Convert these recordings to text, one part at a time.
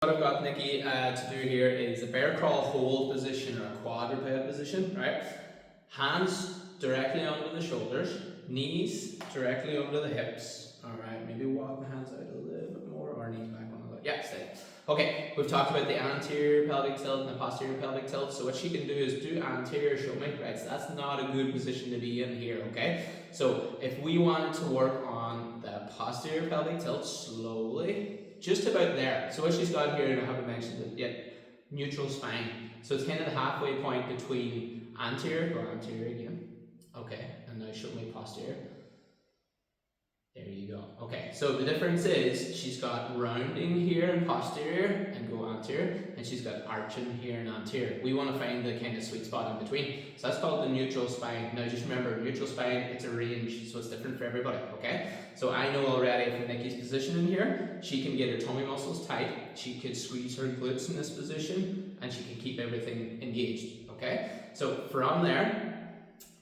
What I've got Nikki to do here is a bear crawl hold position or a quadruped position, right? Hands directly under the shoulders, knees directly under the hips. Alright, maybe walk the hands out a little bit more or knees back on the leg. Yeah, stay. Okay, we've talked about the anterior pelvic tilt and the posterior pelvic tilt. So what she can do is do anterior show me, right? So that's not a good position to be in here, okay? So if we wanted to work on the posterior pelvic tilt slowly, just about there. So what she's got here, and I haven't mentioned it yet, neutral spine. So it's kind of the halfway point between anterior, go anterior again. Okay, and now show me posterior. There you go. Okay, so the difference is she's got rounding here in posterior and go anterior, and she's got arching here in anterior. We want to find the kind of sweet spot in between. So that's called the neutral spine. Now just remember, neutral spine, it's a range, so it's different for everybody, okay? So I know already from Nikki's position in here, she can get her tummy muscles tight, she could squeeze her glutes in this position, and she can keep everything engaged, okay? So from there,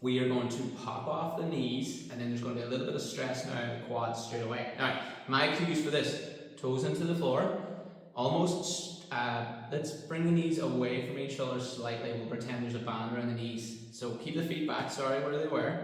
we are going to pop off the knees, and then there's going to be a little bit of stress now in the quads straight away. Now, my cues for this, toes into the floor, almost, let's bring the knees away from each other slightly. We'll pretend there's a band around the knees. So keep the feet back, sorry, where they were.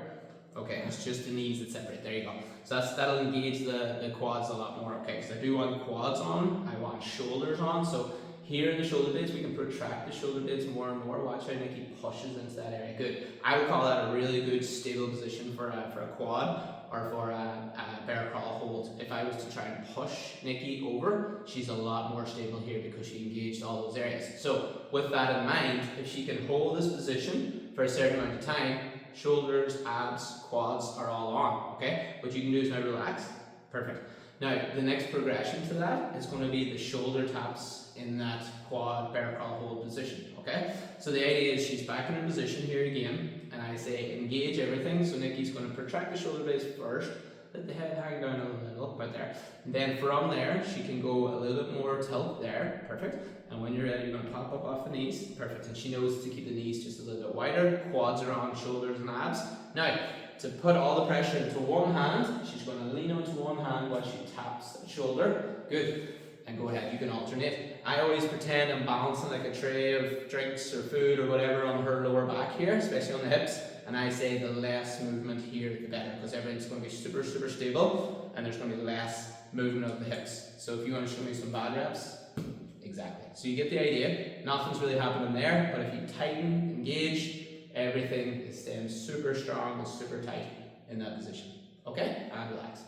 Okay, it's just the knees that separate, there you go. So that'll engage the quads a lot more, okay? Because I do want quads on, I want shoulders on, so here in the shoulder blades, we can protract the shoulder blades more and more. Watch how Nikki pushes into that area. Good. I would call that a really good stable position for a quad or for a bear crawl hold. If I was to try and push Nikki over, she's a lot more stable here because she engaged all those areas. So with that in mind, if she can hold this position for a certain amount of time, shoulders, abs, quads are all on, okay? What you can do is now relax. Perfect. Now, the next progression to that is going to be the shoulder taps in that quad bear crawl hold position, okay? So the idea is she's back in her position here again, and I say engage everything. So Nikki's going to protract the shoulder blades first, let the head hang down a little, about there. And then from there, she can go a little bit more tilt there, perfect. And when you're ready, you're going to pop up off the knees, perfect. And she knows to keep the knees just a little bit wider, quads are on, shoulders and abs. Now, to put all the pressure into one hand, she's going to lean onto one hand while she taps the shoulder. Good. And go ahead, you can alternate. I always pretend I'm balancing like a tray of drinks or food or whatever on her lower back here, especially on the hips. And I say the less movement here, the better, because everything's going to be super, super stable and there's going to be less movement of the hips. So if you want to show me some bad reps, exactly. So you get the idea. Nothing's really happening there, but if you tighten, engage, everything is staying super strong and super tight in that position. Okay? And relax.